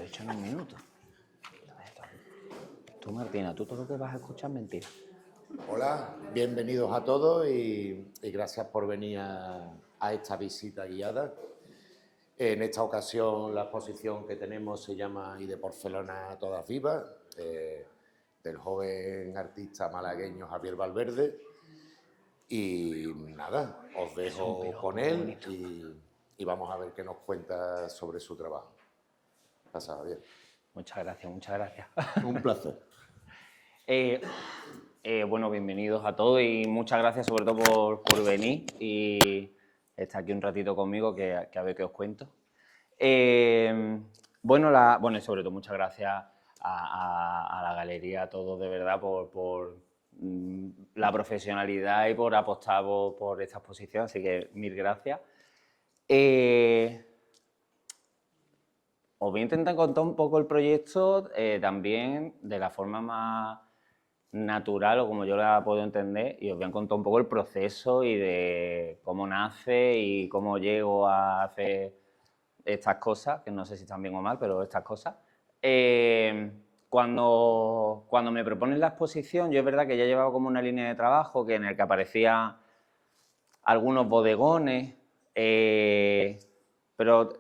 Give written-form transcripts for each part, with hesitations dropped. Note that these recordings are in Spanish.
hecho en un minuto. Tú, Martina, tú todo lo que vas a escuchar es mentira. Hola, bienvenidos a todos y gracias por venir a esta visita guiada. En esta ocasión la exposición que tenemos se llama Y de porcelana todas vivas, del joven artista malagueño Javier Valverde. Y nada, os dejo con él y vamos a ver qué nos cuenta sobre su trabajo. Pasa, Javier. Muchas gracias, muchas gracias. Un placer. Bueno, bienvenidos a todos y muchas gracias sobre todo por venir y estar aquí un ratito conmigo que a ver qué os cuento. Bueno, y sobre todo muchas gracias a la galería, a todos de verdad por la profesionalidad y por apostar por esta exposición, así que mil gracias. Os voy a intentar contar un poco el proyecto también de la forma más natural o como yo la puedo entender, y os voy a contar un poco el proceso y de cómo nace y cómo llego a hacer estas cosas, que no sé si están bien o mal, pero estas cosas. Cuando me proponen la exposición, yo es verdad que ya llevaba como una línea de trabajo en el que aparecían algunos bodegones, pero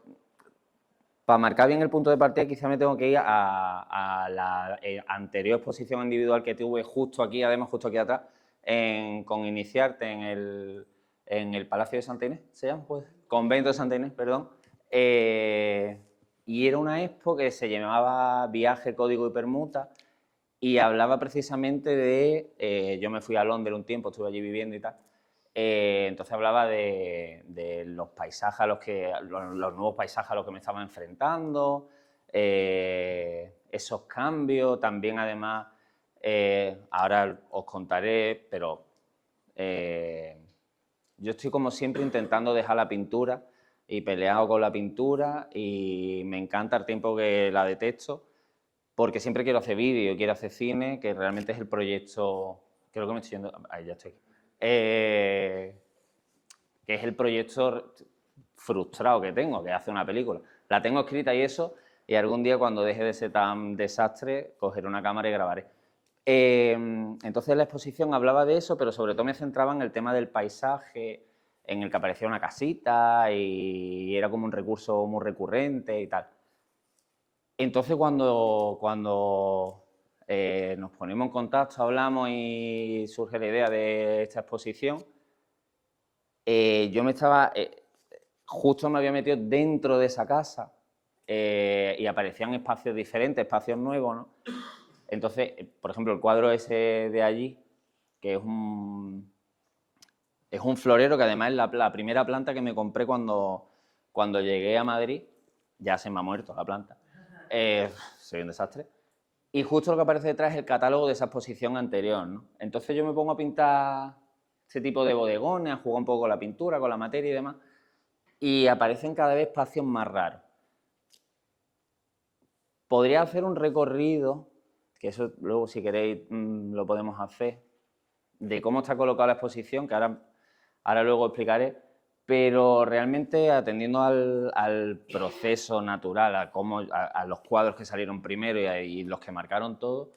para marcar bien el punto de partida quizá me tengo que ir a la anterior exposición individual que tuve justo aquí, además justo aquí atrás, con Iniciarte en el Palacio de Santa Inés, ¿se llama? Pues, Convento de Santa Inés, perdón. Y era una expo que se llamaba Viaje, Código y Permuta y hablaba precisamente de... yo me fui a Londres un tiempo, estuve allí viviendo y tal. Entonces hablaba de los paisajes, los nuevos paisajes a los que me estaba enfrentando, esos cambios, también además, ahora os contaré, pero yo estoy como siempre intentando dejar la pintura y peleado con la pintura y me encanta el tiempo que la detesto porque siempre quiero hacer vídeo, quiero hacer cine, que realmente es el proyecto, creo que me estoy yendo, ahí ya estoy, que es el proyecto frustrado que tengo, que es hacer una película. La tengo escrita y eso, y algún día cuando deje de ser tan desastre, cogeré una cámara y grabaré. Entonces la exposición hablaba de eso, pero sobre todo me centraba en el tema del paisaje, en el que aparecía una casita y era como un recurso muy recurrente y tal. Entonces cuando nos ponemos en contacto, hablamos y surge la idea de esta exposición, yo justo me había metido dentro de esa casa y aparecían espacios diferentes, espacios nuevos, ¿no? Entonces, por ejemplo, el cuadro ese de allí, que es un florero que además es la primera planta que me compré cuando llegué a Madrid, ya se me ha muerto la planta, soy un desastre. Y justo lo que aparece detrás es el catálogo de esa exposición anterior, ¿no? Entonces yo me pongo a pintar este tipo de bodegones, a jugar un poco con la pintura, con la materia y demás, y aparecen cada vez espacios más raros. Podría hacer un recorrido, que eso luego si queréis lo podemos hacer, de cómo está colocada la exposición, que ahora luego explicaré, pero realmente atendiendo al proceso natural, a los cuadros que salieron primero y los que marcaron todo,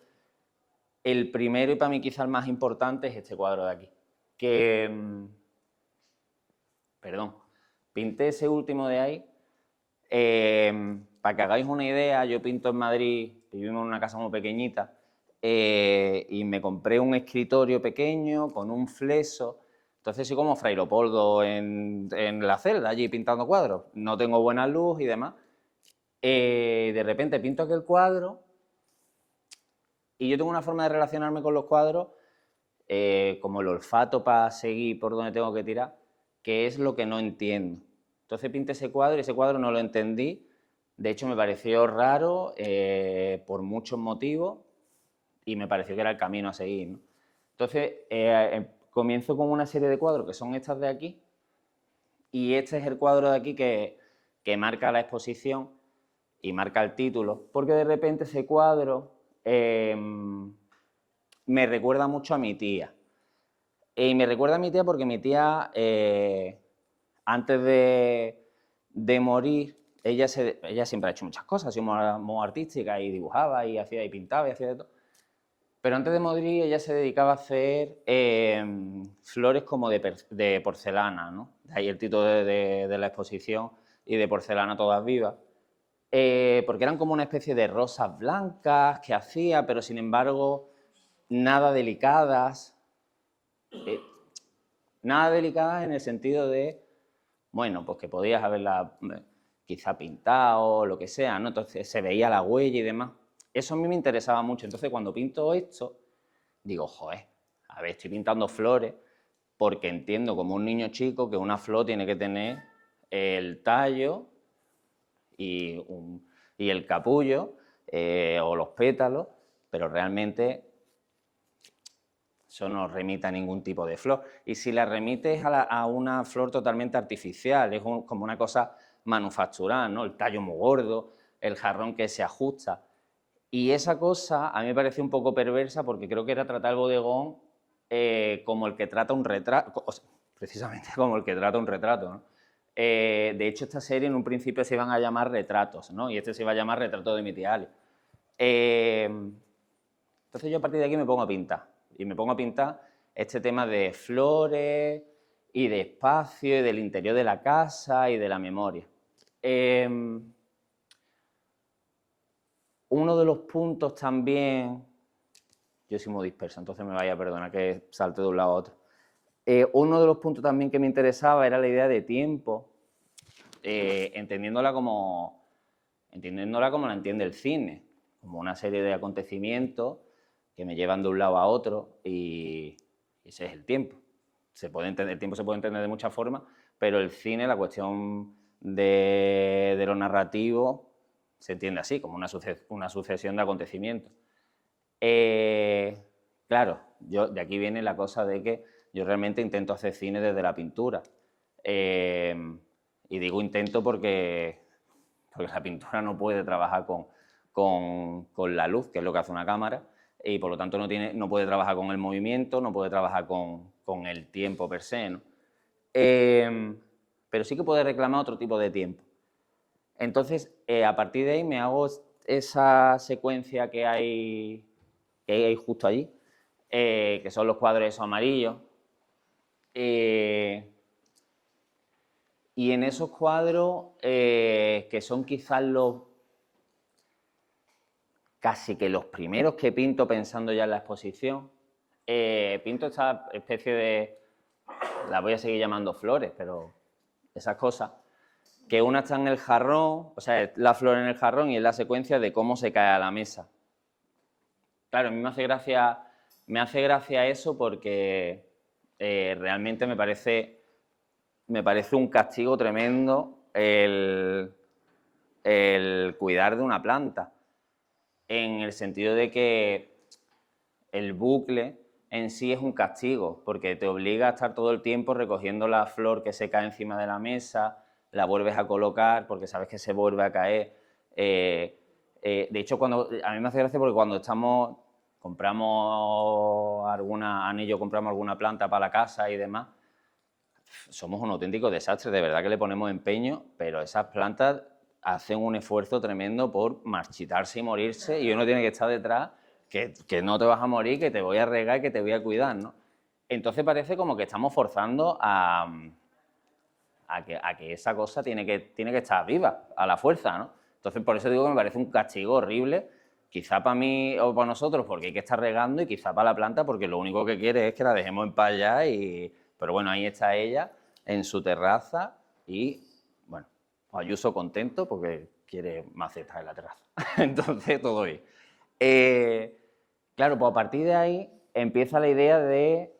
el primero y para mí quizá el más importante es este cuadro de aquí, que, perdón, pinté ese último de ahí, para que hagáis una idea, yo pinto en Madrid, vivimos en una casa muy pequeñita, y me compré un escritorio pequeño con un fleso. Entonces soy como Fray Leopoldo en la celda, allí pintando cuadros. No tengo buena luz y demás. De repente pinto aquel cuadro y yo tengo una forma de relacionarme con los cuadros, como el olfato para seguir por donde tengo que tirar, que es lo que no entiendo. Entonces pinté ese cuadro y ese cuadro no lo entendí. De hecho, me pareció raro por muchos motivos y me pareció que era el camino a seguir, ¿no? Entonces, comienzo con una serie de cuadros que son estas de aquí y este es el cuadro de aquí que marca la exposición y marca el título, porque de repente ese cuadro me recuerda mucho a mi tía. Y me recuerda a mi tía porque mi tía, antes de morir, ella siempre ha hecho muchas cosas, ha sido muy artística y dibujaba y hacía y pintaba y hacía de todo. Pero antes de Modri ella se dedicaba a hacer flores como de porcelana, ¿no? De ahí el título de la exposición, y de porcelana todas vivas. Porque eran como una especie de rosas blancas que hacía, pero sin embargo nada delicadas. Nada delicadas en el sentido de, bueno, pues que podías haberla quizá pintado o lo que sea, ¿no? Entonces se veía la huella y demás. Eso a mí me interesaba mucho. Entonces cuando pinto esto, digo, joder, a ver, estoy pintando flores porque entiendo como un niño chico que una flor tiene que tener el tallo y el capullo o los pétalos, pero realmente eso no remite a ningún tipo de flor. Y si la remites a una flor totalmente artificial, es como una cosa manufacturada, ¿no? El tallo muy gordo, el jarrón que se ajusta. Y esa cosa a mí me pareció un poco perversa porque creo que era tratar el bodegón como el que trata un retrato, o sea, precisamente como el que trata un retrato, ¿no? De hecho, esta serie en un principio se iban a llamar Retratos, ¿no? Y este se iba a llamar Retrato de mi tía Ali. Entonces yo a partir de aquí me pongo a pintar. Y me pongo a pintar este tema de flores y de espacio y del interior de la casa y de la memoria. Uno de los puntos también, yo soy muy disperso, entonces me vaya a perdonar que salte de un lado a otro. Uno de los puntos también que me interesaba era la idea de tiempo, entendiéndola como la entiende el cine, como una serie de acontecimientos que me llevan de un lado a otro y ese es el tiempo. El tiempo se puede entender de muchas formas, pero el cine, la cuestión de lo narrativo, se entiende así, como una sucesión de acontecimientos. Claro, de aquí viene la cosa de que yo realmente intento hacer cine desde la pintura. Y digo intento porque la pintura no puede trabajar con la luz, que es lo que hace una cámara, y por lo tanto no puede trabajar con el movimiento, no puede trabajar con el tiempo per se, ¿no? Pero sí que puede reclamar otro tipo de tiempo. Entonces, a partir de ahí me hago esa secuencia que hay justo allí, que son los cuadros esos amarillos. Y en esos cuadros, que son quizás casi que los primeros que pinto pensando ya en la exposición, pinto esta especie de, las voy a seguir llamando flores, pero esas cosas, que una está en el jarrón, o sea, es la flor en el jarrón y es la secuencia de cómo se cae a la mesa. Claro, a mí me hace gracia eso porque realmente me parece un castigo tremendo el cuidar de una planta, en el sentido de que el bucle en sí es un castigo, porque te obliga a estar todo el tiempo recogiendo la flor que se cae encima de la mesa, la vuelves a colocar porque sabes que se vuelve a caer. De hecho, a mí me hace gracia porque cuando compramos alguna planta para la casa y demás, somos un auténtico desastre, de verdad que le ponemos empeño, pero esas plantas hacen un esfuerzo tremendo por marchitarse y morirse y uno tiene que estar detrás, que no te vas a morir, que te voy a regar y que te voy a cuidar, ¿no? Entonces parece como que estamos forzando a que esa cosa tiene que estar viva, a la fuerza, ¿no? Entonces por eso digo que me parece un castigo horrible, quizá para mí o para nosotros porque hay que estar regando y quizá para la planta porque lo único que quiere es que la dejemos en paz ya pero bueno, ahí está ella en su terraza y, bueno, Ayuso contento porque quiere macetas en la terraza. Entonces, todo bien. Claro, pues a partir de ahí empieza la idea de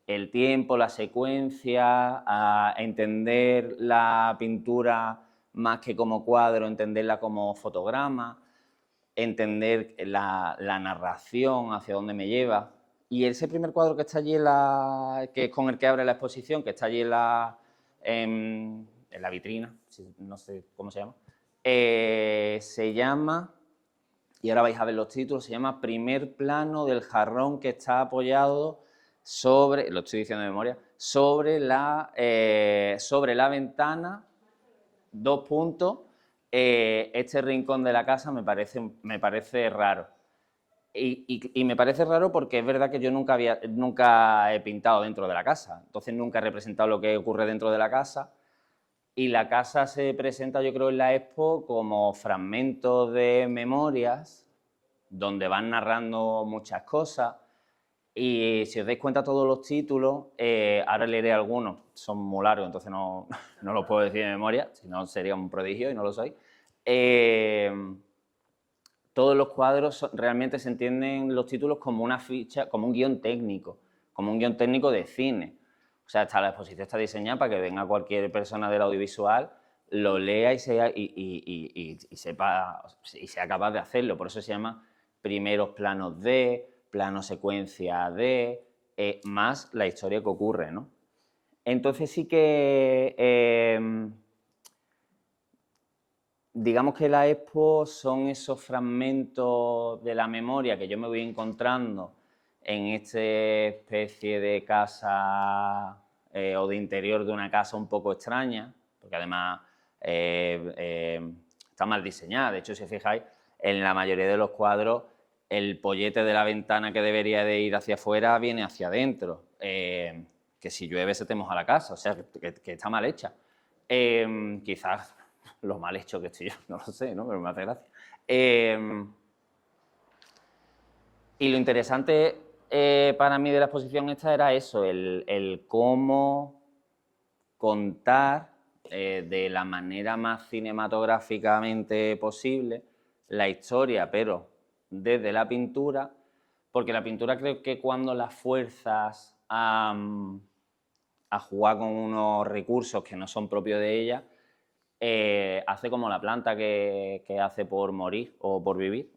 el tiempo, la secuencia, a entender la pintura más que como cuadro, entenderla como fotograma, entender la narración, hacia dónde me lleva. Y ese primer cuadro que está allí, que es con el que abre la exposición, que está allí en la vitrina, no sé cómo se llama, se llama, y ahora vais a ver los títulos, se llama Primer plano del jarrón que está apoyado sobre, lo estoy diciendo de memoria, sobre la ventana, 2 puntos, este rincón de la casa me parece raro. Y me parece raro porque es verdad que yo nunca he pintado dentro de la casa, entonces nunca he representado lo que ocurre dentro de la casa, y la casa se presenta, yo creo, en la expo como fragmentos de memorias donde van narrando muchas cosas, y si os dais cuenta todos los títulos, ahora leeré algunos, son muy largos, entonces no, no los puedo decir de memoria, si no sería un prodigio y no lo soy. Todos los cuadros realmente se entienden los títulos como una ficha, como un guión técnico de cine. O sea, la exposición está diseñada para que venga cualquier persona del audiovisual, lo lea y sea capaz de hacerlo. Por eso se llama primeros planos de, plano secuencia de, más la historia que ocurre, ¿no? Entonces sí que digamos que la expo son esos fragmentos de la memoria que yo me voy encontrando en esta especie de casa o de interior de una casa un poco extraña, porque además está mal diseñada. De hecho, si os fijáis, en la mayoría de los cuadros el pollete de la ventana que debería de ir hacia afuera viene hacia adentro, que si llueve se te moja la casa, o sea, que está mal hecha. Quizás lo mal hecho que estoy yo, no lo sé, ¿no? Pero me hace gracia. Y lo interesante para mí de la exposición esta era eso, el cómo contar de la manera más cinematográficamente posible la historia, pero desde la pintura, porque la pintura creo que cuando la fuerzas a jugar con unos recursos que no son propios de ella, hace como la planta que hace por morir o por vivir,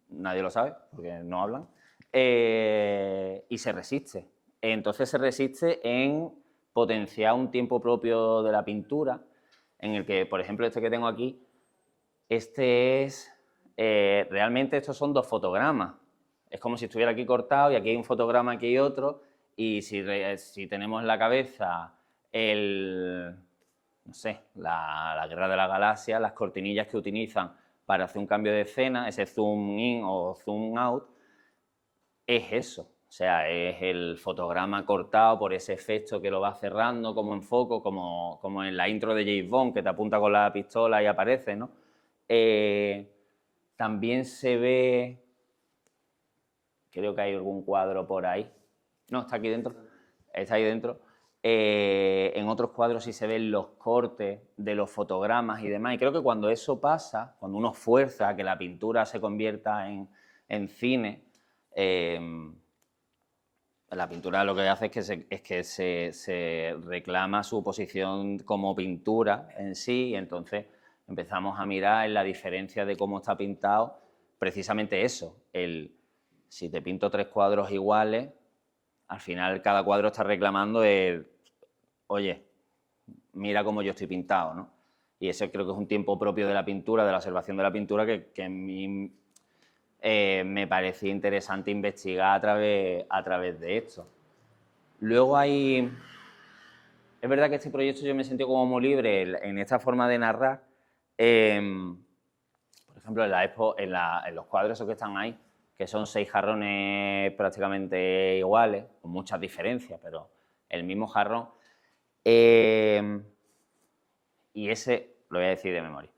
nadie lo sabe porque no hablan, y se resiste. Entonces se resiste en potenciar un tiempo propio de la pintura, en el que, por ejemplo, este que tengo aquí, realmente estos son dos fotogramas. Es como si estuviera aquí cortado y aquí hay un fotograma, aquí hay otro, y si tenemos en la cabeza no sé, la Guerra de la Galaxia, las cortinillas que utilizan para hacer un cambio de escena, ese zoom in o zoom out, es eso. O sea, es el fotograma cortado por ese efecto que lo va cerrando como en foco, como en la intro de James Bond, que te apunta con la pistola y aparece, ¿no? También se ve, creo que hay algún cuadro por ahí. No, está aquí dentro. Está ahí dentro. En otros cuadros sí se ven los cortes de los fotogramas y demás. Y creo que cuando eso pasa, cuando uno fuerza a que la pintura se convierta en cine, la pintura lo que hace es que se reclama su posición como pintura en sí, y entonces empezamos a mirar en la diferencia de cómo está pintado, precisamente eso, si te pinto 3 cuadros iguales, al final cada cuadro está reclamando oye, mira cómo yo estoy pintado, ¿no? Y eso creo que es un tiempo propio de la pintura, de la observación de la pintura, que a mí me parecía interesante investigar a través de esto. Luego es verdad que este proyecto yo me he sentido como muy libre en esta forma de narrar. Por ejemplo, en la expo, en los cuadros esos que están ahí, que son 6 jarrones prácticamente iguales, con muchas diferencias, pero el mismo jarrón. Y ese lo voy a decir de memoria.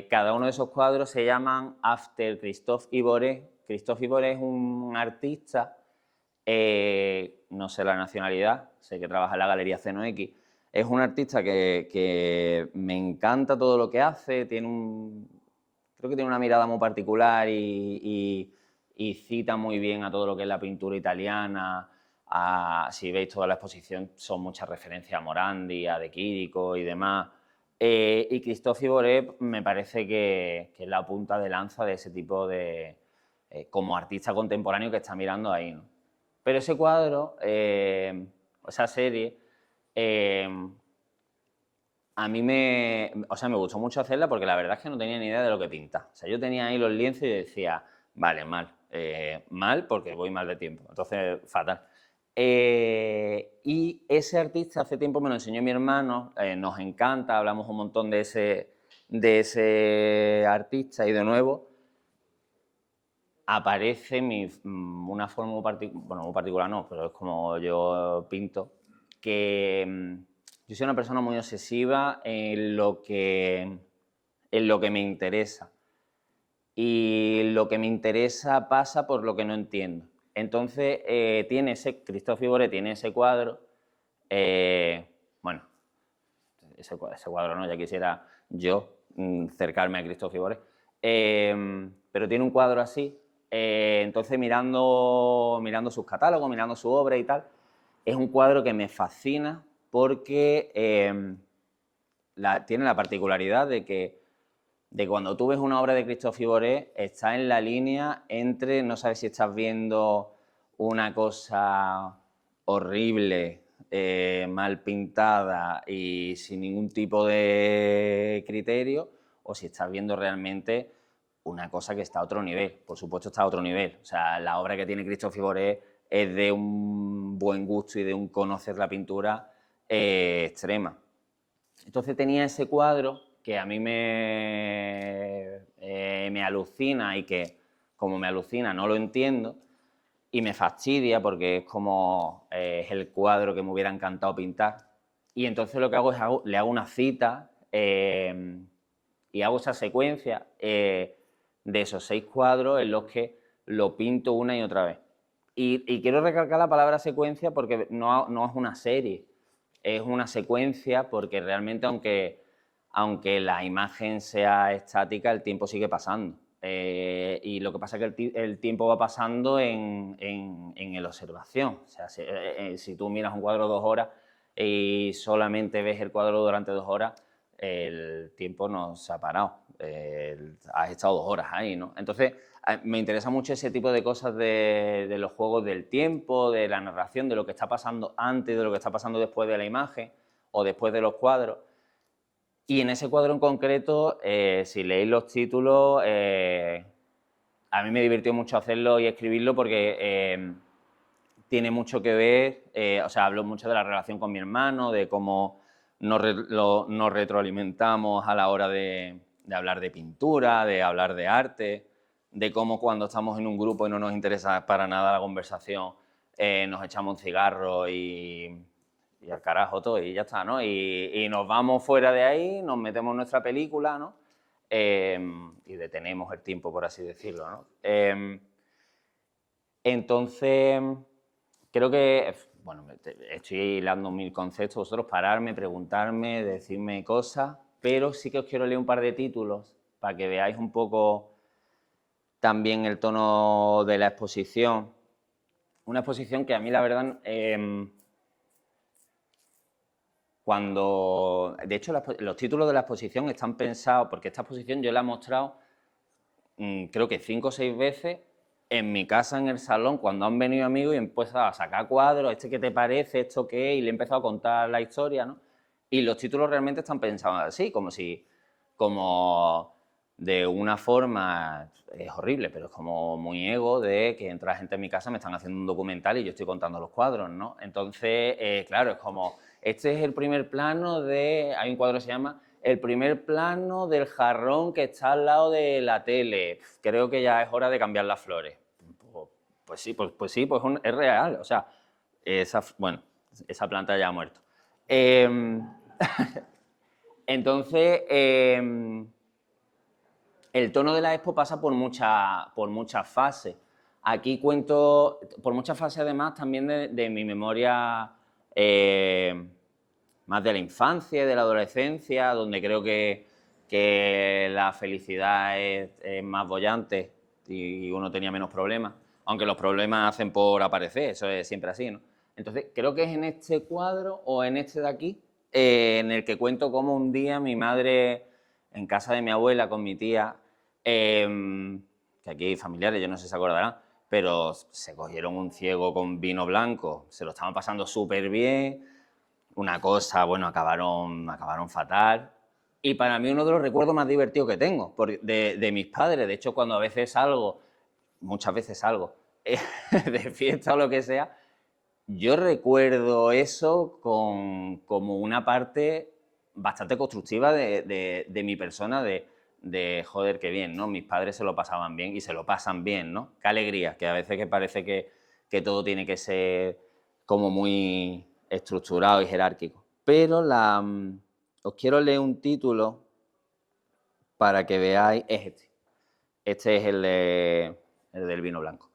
Cada uno de esos cuadros se llaman After Christophe Iboré. Christophe Iboré es un artista, no sé la nacionalidad, sé que trabaja en la Galería CNOX. Es un artista que me encanta todo lo que hace, creo que tiene una mirada muy particular y cita muy bien a todo lo que es la pintura italiana. Si veis toda la exposición, son muchas referencias a Morandi, a De Chirico y demás. Y Christophe Iboré me parece que es la punta de lanza de ese tipo de... como artista contemporáneo que está mirando ahí, ¿no? Pero ese cuadro, esa serie, a mí me gustó mucho hacerla porque la verdad es que no tenía ni idea de lo que pinta. O sea, yo tenía ahí los lienzos y decía, vale, mal. Mal porque voy mal de tiempo, entonces fatal. Y ese artista hace tiempo me lo enseñó mi hermano, nos encanta, hablamos un montón de ese artista y de nuevo aparece una forma muy particular, no, pero es como yo pinto, que yo soy una persona muy obsesiva en lo que me interesa. Y lo que me interesa pasa por lo que no entiendo. Entonces, Christophe Ivoret tiene ese cuadro, bueno, ese cuadro no, ya quisiera yo cercarme a Christophe Ivoret, pero tiene un cuadro así, entonces mirando sus catálogos, mirando su obra y tal, es un cuadro que me fascina porque tiene la particularidad de que cuando tú ves una obra de Christophe Ivoret, está en la línea entre, no sabes si estás viendo una cosa horrible, mal pintada y sin ningún tipo de criterio, o si estás viendo realmente una cosa que está a otro nivel. Por supuesto está a otro nivel. O sea, la obra que tiene Christophe Ivoret es de un buen gusto y de un conocer la pintura extrema. Entonces tenía ese cuadro que a mí me alucina y que, como me alucina, no lo entiendo y me fastidia porque es como es el cuadro que me hubiera encantado pintar. Y entonces lo que hago es le hago una cita y hago esa secuencia de esos 6 cuadros en los que lo pinto una y otra vez. Y quiero recalcar la palabra secuencia porque no es una serie, es una secuencia porque realmente aunque la imagen sea estática, el tiempo sigue pasando. Y lo que pasa es que el tiempo va pasando en la observación. O sea, si tú miras un cuadro 2 horas y solamente ves el cuadro durante 2 horas, el tiempo no se ha parado. Has estado 2 horas ahí, ¿no? Entonces, me interesa mucho ese tipo de cosas de los juegos del tiempo, de la narración, de lo que está pasando antes, de lo que está pasando después de la imagen o después de los cuadros. Y en ese cuadro en concreto, si leéis los títulos, a mí me divirtió mucho hacerlo y escribirlo porque tiene mucho que ver, o sea, hablo mucho de la relación con mi hermano, de cómo nos retroalimentamos a la hora de hablar de pintura, de hablar de arte, de cómo cuando estamos en un grupo y no nos interesa para nada la conversación, nos echamos un cigarro y al carajo todo y ya está, ¿no? Y nos vamos fuera de ahí, nos metemos en nuestra película, ¿no? Y detenemos el tiempo, por así decirlo, ¿no? Entonces, creo que, bueno, estoy hilando 1000 conceptos, vosotros pararme, preguntarme, decirme cosas, pero sí que os quiero leer un par de títulos para que veáis un poco también el tono de la exposición. Una exposición que a mí, la verdad, de hecho, los títulos de la exposición están pensados, porque esta exposición yo la he mostrado, creo que 5 o 6 veces, en mi casa, en el salón, cuando han venido amigos y he empezado a sacar cuadros, ¿qué te parece? ¿Esto qué es? Y le he empezado a contar la historia, ¿no? Y los títulos realmente están pensados así, como de una forma, es horrible, pero es como muy ego de que entra gente en mi casa, me están haciendo un documental y yo estoy contando los cuadros, ¿no? Entonces, claro, es como, este es el primer plano hay un cuadro que se llama El primer plano del jarrón que está al lado de la tele. Creo que ya es hora de cambiar las flores. Pues sí, es real. O sea, esa planta ya ha muerto. Entonces, el tono de la expo pasa por muchas fases. Aquí cuento, por muchas fases además también de mi memoria más de la infancia y de la adolescencia, donde creo que la felicidad es más boyante y uno tenía menos problemas, aunque los problemas hacen por aparecer, eso es siempre así, ¿no? Entonces, creo que es en este cuadro o en este de aquí, en el que cuento cómo un día mi madre, en casa de mi abuela con mi tía, que aquí hay familiares, yo no sé si se acordarán, pero se cogieron un ciego con vino blanco, se lo estaban pasando súper bien, una cosa, bueno, acabaron fatal. Y para mí uno de los recuerdos más divertidos que tengo de mis padres, de hecho cuando a veces salgo, muchas veces salgo, de fiesta o lo que sea, Yo recuerdo eso como una parte bastante constructiva de mi persona, de joder, qué bien, ¿no? Mis padres se lo pasaban bien y se lo pasan bien, ¿no? Qué alegría, que a veces que parece que todo tiene que ser como muy estructurado y jerárquico. Pero os quiero leer un título para que veáis, es este. Este es el del vino blanco.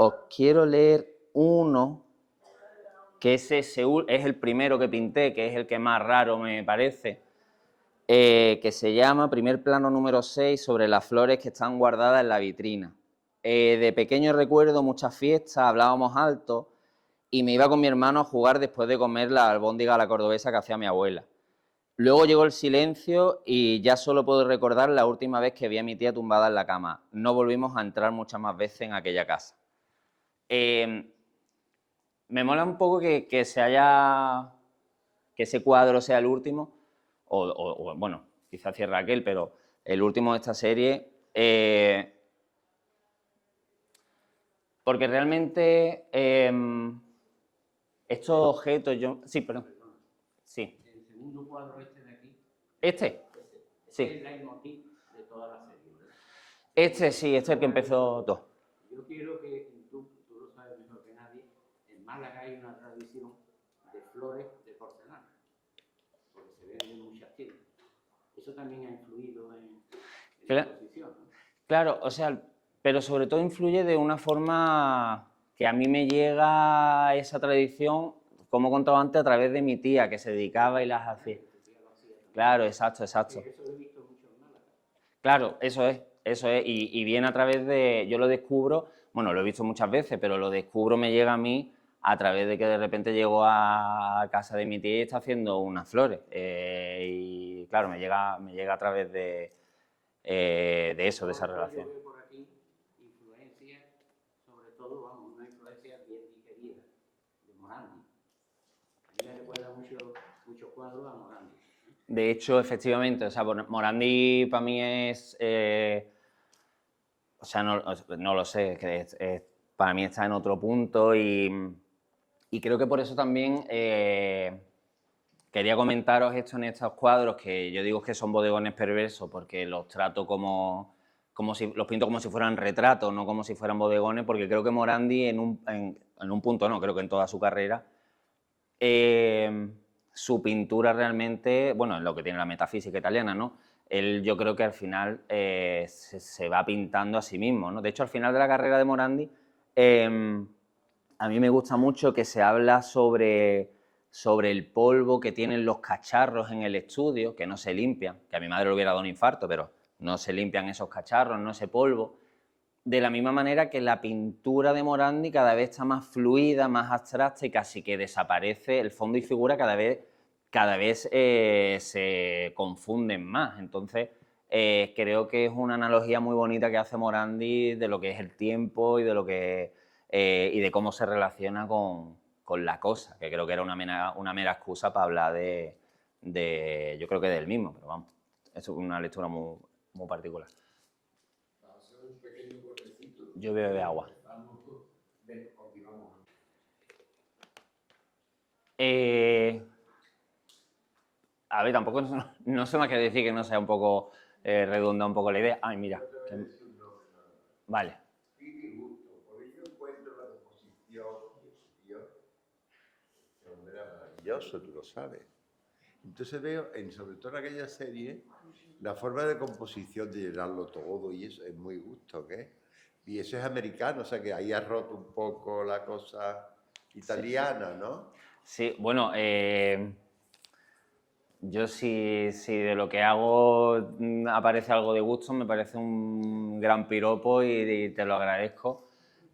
Os quiero leer uno que es el primero que pinté, que es el que más raro me parece, que se llama Primer plano número 6 sobre las flores que están guardadas en la vitrina. De pequeño recuerdo muchas fiestas, hablábamos alto y me iba con mi hermano a jugar después de comer la albóndiga a la cordobesa que hacía mi abuela. Luego llegó el silencio y ya solo puedo recordar la última vez que vi a mi tía tumbada en la cama. No volvimos a entrar muchas más veces en aquella casa. Me mola un poco que ese cuadro sea el último, o bueno, quizás cierre aquel, pero el último de esta serie, porque realmente estos objetos, sí, perdón, sí. El segundo cuadro este de aquí. ¿Este? Sí. Es el leitmotiv de toda la serie, ¿verdad? Este sí, este es el que empezó todo. Yo quiero que tú lo sabes mejor que nadie, en Málaga hay una tradición de flores de porcelana, porque se venden muchas tiendas. Eso también ha influido en la exposición, ¿no? Claro, o sea, pero sobre todo influye de una forma que a mí me llega esa tradición, como he contado antes, a través de mi tía, que se dedicaba y las hacía. Claro, exacto. Eso lo he visto mucho en Málaga. Claro, eso es. Y viene a través de, yo lo descubro, bueno, lo he visto muchas veces, pero lo descubro, me llega a mí a través de que de repente llego a casa de mi tía y está haciendo unas flores. Y claro, me llega a través de eso, de esa relación. Yo veo por aquí influencia, sobre todo, vamos, una influencia bien digerida, de Morandi. A mí me recuerda muchos cuadros a Morandi. De hecho, efectivamente, o sea, Morandi para mí es, o sea, no lo sé, para mí está en otro punto y creo que por eso también quería comentaros esto en estos cuadros, que yo digo que son bodegones perversos porque los trato como si, los pinto como si fueran retratos, no como si fueran bodegones, porque creo que Morandi en un punto, no, creo que en toda su carrera, su pintura realmente, bueno, en lo que tiene la metafísica italiana, ¿no? Él, yo creo que al final se va pintando a sí mismo, ¿no? De hecho, al final de la carrera de Morandi, a mí me gusta mucho que se habla sobre el polvo que tienen los cacharros en el estudio, que no se limpian, que a mi madre le hubiera dado un infarto, pero no se limpian esos cacharros, no ese polvo. De la misma manera que la pintura de Morandi cada vez está más fluida, más abstracta y casi que desaparece, el fondo y figura cada vez se confunden más. Entonces, creo que es una analogía muy bonita que hace Morandi de lo que es el tiempo y de lo que y de cómo se relaciona con la cosa, que creo que era una mera excusa para hablar yo creo que del mismo, pero vamos, es una lectura muy particular. Yo bebo agua. A ver, tampoco no se me quiere decir que no sea un poco redonda un poco la idea. Ay, mira. Vale. Yo encuentro la composición maravilloso, tú lo sabes. Entonces veo, sobre todo en aquella serie, la forma de composición de llenarlo todo y eso es muy gusto, ¿qué? Y eso es americano, o sea que ahí ha roto un poco la cosa italiana, ¿no? Sí, bueno, yo si de lo que hago aparece algo de gusto, me parece un gran piropo y te lo agradezco.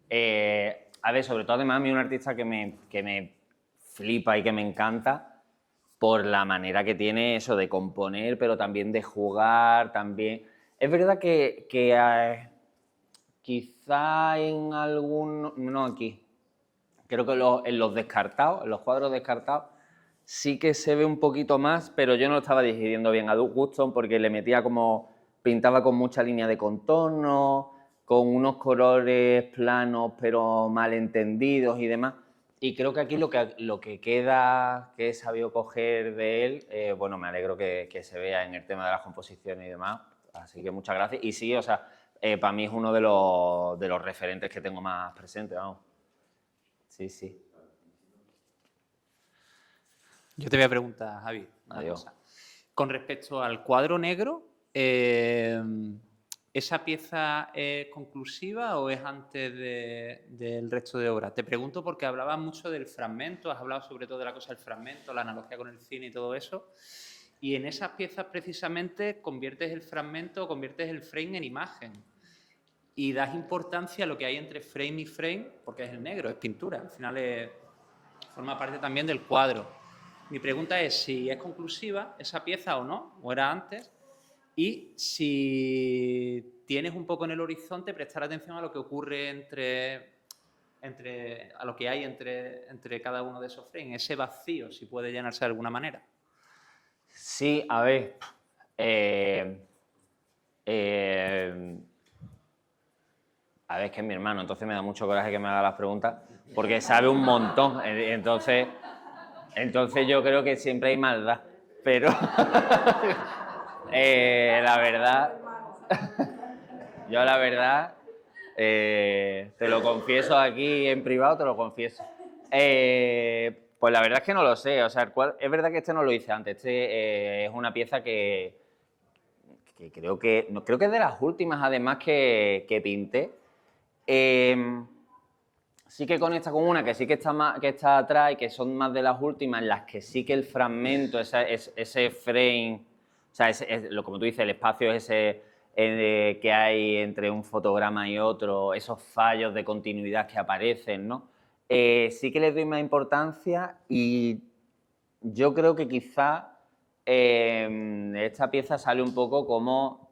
A ver, sobre todo además a mí un artista que me flipa y que me encanta por la manera que tiene eso de componer, pero también de jugar, también... Es verdad que quizá en algún... No aquí. Creo que en los descartados, en los cuadros descartados, sí que se ve un poquito más, pero yo no lo estaba digiriendo bien a gusto porque le metía como... Pintaba con mucha línea de contorno, con unos colores planos pero mal entendidos y demás. Y creo que aquí lo que queda, que he sabido coger de él, bueno, me alegro que se vea en el tema de las composiciones y demás. Así que muchas gracias. Y sí, o sea, para mí es uno de los referentes que tengo más presentes, vamos. Sí, sí. Yo te voy a preguntar, Javi, una Adiós. cosa. Con respecto al cuadro negro, ¿esa pieza es conclusiva o es antes del resto de obra? Te pregunto porque hablabas mucho del fragmento, has hablado sobre todo de la cosa del fragmento, la analogía con el cine y todo eso. Y en esas piezas precisamente conviertes el fragmento, conviertes el frame en imagen. Y das importancia a lo que hay entre frame y frame, porque es el negro, es pintura. Al final forma parte también del cuadro. Mi pregunta es si es conclusiva esa pieza o no, o era antes, y si tienes un poco en el horizonte prestar atención a lo que ocurre a lo que hay entre cada uno de esos frames, ese vacío, si puede llenarse de alguna manera. Sí, a ver. A ver, es que es mi hermano, entonces me da mucho coraje que me haga las preguntas, porque sabe un montón. Entonces yo creo que siempre hay maldad. Pero la verdad, yo la verdad, te lo confieso aquí en privado, te lo confieso. Pues la verdad es que no lo sé. O sea, es verdad que este no lo hice antes. Este es una pieza que creo que es de las últimas, además, que pinté. Sí que conecta con una que sí que está atrás y que son más de las últimas, en las que sí que el fragmento, ese frame, o sea, como tú dices, el espacio ese que hay entre un fotograma y otro, esos fallos de continuidad que aparecen, ¿no? Sí que les doy más importancia y yo creo que quizá esta pieza sale un poco como...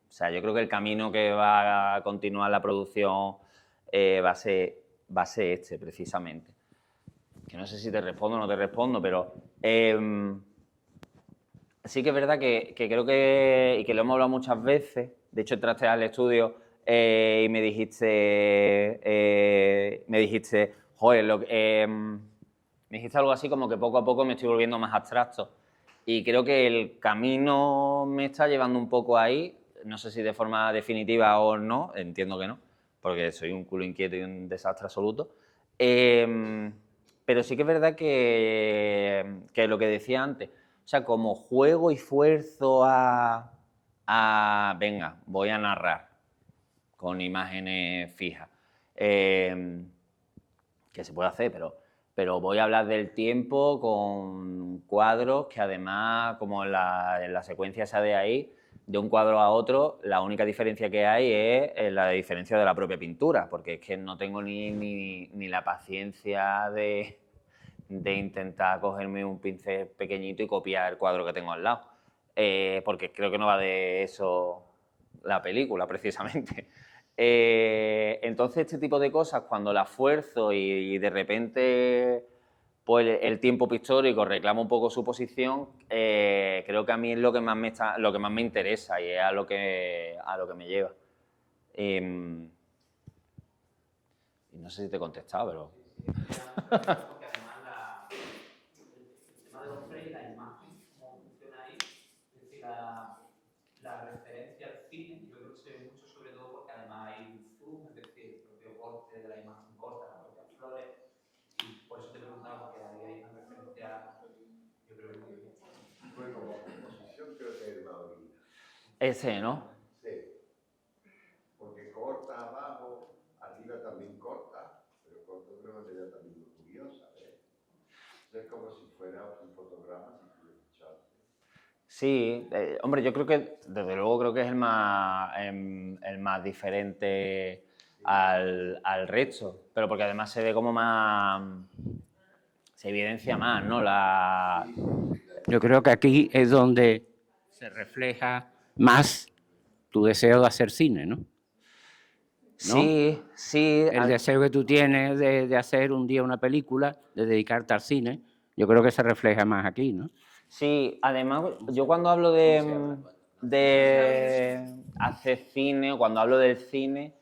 o sea, yo creo que el camino que va a continuar la producción va a ser este, precisamente. Que no sé si te respondo o no te respondo, pero sí que es verdad que creo y que lo hemos hablado muchas veces. De hecho, entraste al estudio y me dijiste, joder, me dijiste algo así como que poco a poco me estoy volviendo más abstracto. Y creo que el camino me está llevando un poco ahí. No sé si de forma definitiva o no, entiendo que no, porque soy un culo inquieto y un desastre absoluto. Pero sí que es verdad que lo que decía antes, o sea, como juego y esfuerzo venga, voy a narrar con imágenes fijas, que se puede hacer, pero voy a hablar del tiempo con cuadros que además, como en la secuencia esa de ahí, de un cuadro a otro, la única diferencia que hay es la diferencia de la propia pintura, porque es que no tengo ni la paciencia de intentar cogerme un pincel pequeñito y copiar el cuadro que tengo al lado, porque creo que no va de eso la película, precisamente. Entonces, este tipo de cosas, cuando la esfuerzo y de repente pues el tiempo pictórico reclama un poco su posición, creo que a mí es lo que más me interesa y es a lo que me lleva. Y no sé si te he contestado, pero... Porque además el tema de los frames, la imagen, cómo funciona ahí, es decir, la referencia al cine, yo creo que se ve mucho sobre todo porque además hay un zoom, es decir, el propio corte de la imagen corta, las propias flores, y por eso te preguntaba, porque ahí hay una referencia, yo creo que muy bien. Pues como composición creo que es el más original. Ese, ¿no? Sí. Porque corta abajo, arriba también corta, pero corta de una manera también muy curiosa, ¿ves? Es como si fuera un fotograma si tú lo fichaste. Sí, hombre, yo creo que, desde luego, creo que es el más diferente al resto, pero porque además se ve como más, se evidencia más, ¿no? Yo creo que aquí es donde se refleja más tu deseo de hacer cine, ¿no? Sí, sí. El deseo que tú tienes de hacer un día una película, de dedicarte al cine, yo creo que se refleja más aquí, ¿no? Sí, además, yo cuando hablo de... de hacer cine, o cuando hablo del cine,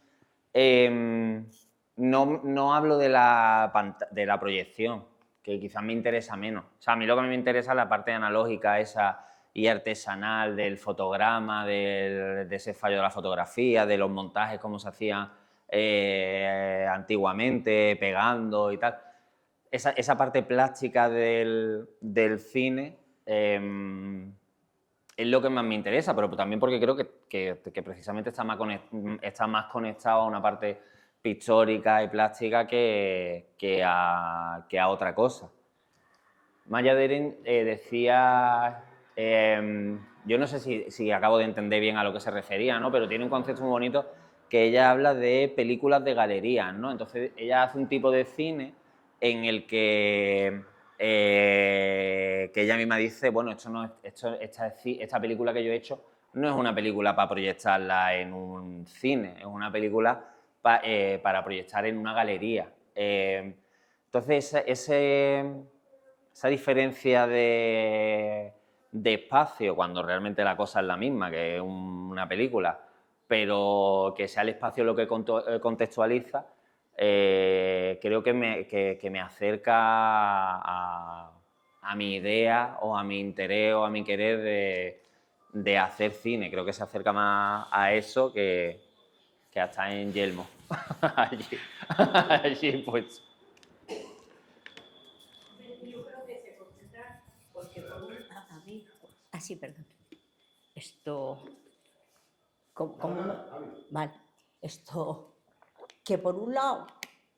no hablo de la proyección, que quizás me interesa menos. O sea, a mí lo que me interesa es la parte analógica esa y artesanal del fotograma, de ese fallo de la fotografía, de los montajes, cómo se hacían antiguamente, pegando y tal. Esa parte plástica del cine es lo que más me interesa, pero también porque creo que precisamente está más conectado a una parte pictórica y plástica que a otra cosa. Maya Deren decía, yo no sé si acabo de entender bien a lo que se refería, ¿no? Pero tiene un concepto muy bonito que ella habla de películas de galerías, ¿no? Entonces ella hace un tipo de cine en el que ella misma dice, bueno, esta película que yo he hecho no es una película para proyectarla en un cine, es una película para proyectar en una galería. Entonces, esa diferencia de espacio, cuando realmente la cosa es la misma, que es una película, pero que sea el espacio lo que contextualiza, creo que me acerca a mi idea o a mi interés o a mi querer de hacer cine. Creo que se acerca más a eso que hasta en Yelmo. allí pues. Yo creo que se concentra porque a mí, así, perdón. Esto, vale, esto, que por un lado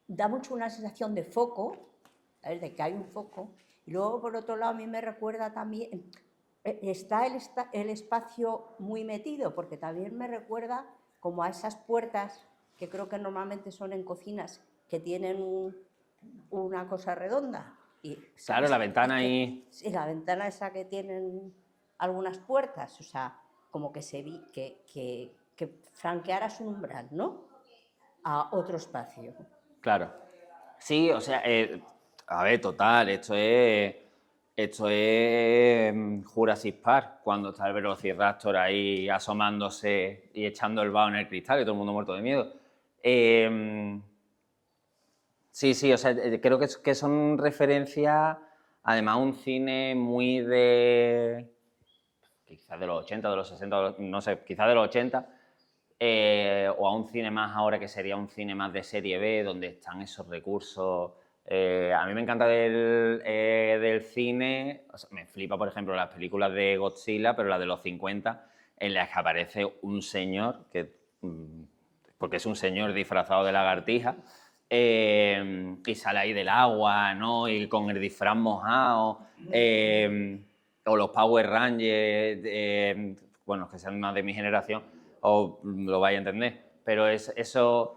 da mucho una sensación de foco, ¿sabes? De que hay un foco, y luego por otro lado a mí me recuerda también, está el espacio muy metido, porque también me recuerda como a esas puertas que creo que normalmente son en cocinas, que tienen una cosa redonda. Y, claro, la ventana ahí. Sí, la ventana esa que tienen algunas puertas, o sea, como que que franquearas un umbral, ¿no? A otro espacio. Claro. Sí, o sea, a ver, total, esto es Jurassic Park, cuando está el Velociraptor ahí asomándose y echando el vaho en el cristal y todo el mundo muerto de miedo. Sí, o sea, creo que son referencias, además, un cine muy quizás de los 80, de los 60, no sé, quizás de los 80, o a un cine más ahora que sería un cine más de serie B, donde están esos recursos. A mí me encanta del cine, o sea, me flipa, por ejemplo, las películas de Godzilla, pero las de los 50, en las que aparece un señor, porque es un señor disfrazado de lagartija, y sale ahí del agua, ¿no? Y con el disfraz mojado, o los Power Rangers, bueno, que sean más de mi generación, o lo vais a entender, pero esos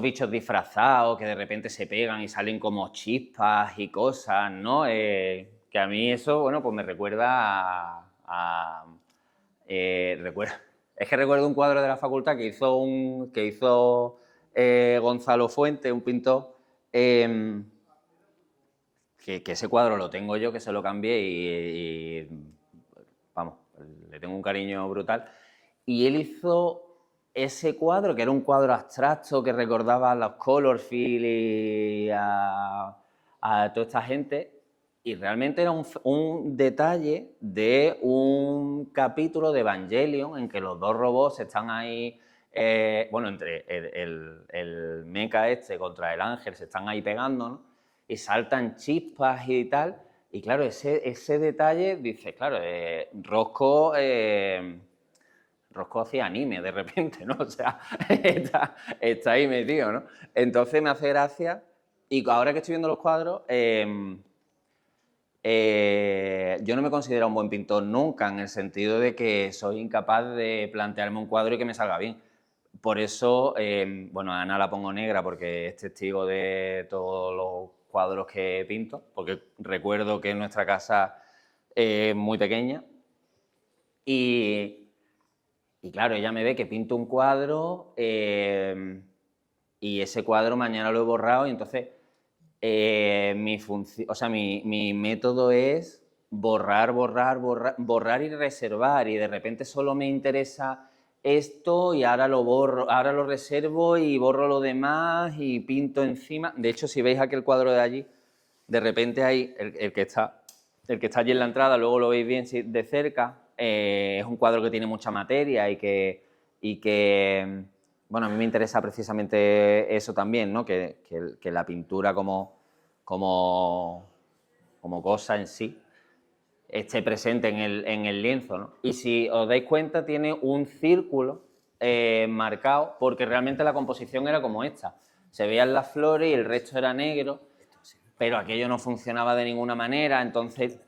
bichos disfrazados que de repente se pegan y salen como chispas y cosas, ¿no? Que a mí eso, bueno, pues me recuerda es que recuerdo un cuadro de la facultad que hizo Gonzalo Fuente, un pintor, que ese cuadro lo tengo yo, que se lo cambié y vamos, le tengo un cariño brutal. Y él hizo ese cuadro, que era un cuadro abstracto que recordaba a los Colorfield y a toda esta gente, y realmente era un detalle de un capítulo de Evangelion en que los dos robots están ahí, bueno, entre el mecha contra el ángel, se están ahí pegando, ¿no? Y saltan chispas y tal. Y claro, ese detalle, dice, claro, Rosco hacía anime de repente, ¿no? O sea, está ahí metido, ¿no? Entonces me hace gracia. Y ahora que estoy viendo los cuadros, yo no me considero un buen pintor nunca, en el sentido de que soy incapaz de plantearme un cuadro y que me salga bien. Por eso, bueno, a Ana la pongo negra porque es testigo de todos los cuadros que pinto, porque recuerdo que nuestra casa es muy pequeña y claro, ella me ve que pinto un cuadro y ese cuadro mañana lo he borrado y entonces mi método es borrar y reservar, y de repente solo me interesa esto y ahora lo borro, ahora lo reservo y borro lo demás y pinto encima. De hecho, si veis aquel cuadro de allí, de repente hay el que está allí en la entrada, luego lo veis bien de cerca, es un cuadro que tiene mucha materia y que bueno, a mí me interesa precisamente eso también, ¿no? Que la pintura como cosa en sí esté presente en el lienzo, ¿no? Y si os dais cuenta, tiene un círculo marcado, porque realmente la composición era como esta. Se veían las flores y el resto era negro, pero aquello no funcionaba de ninguna manera, entonces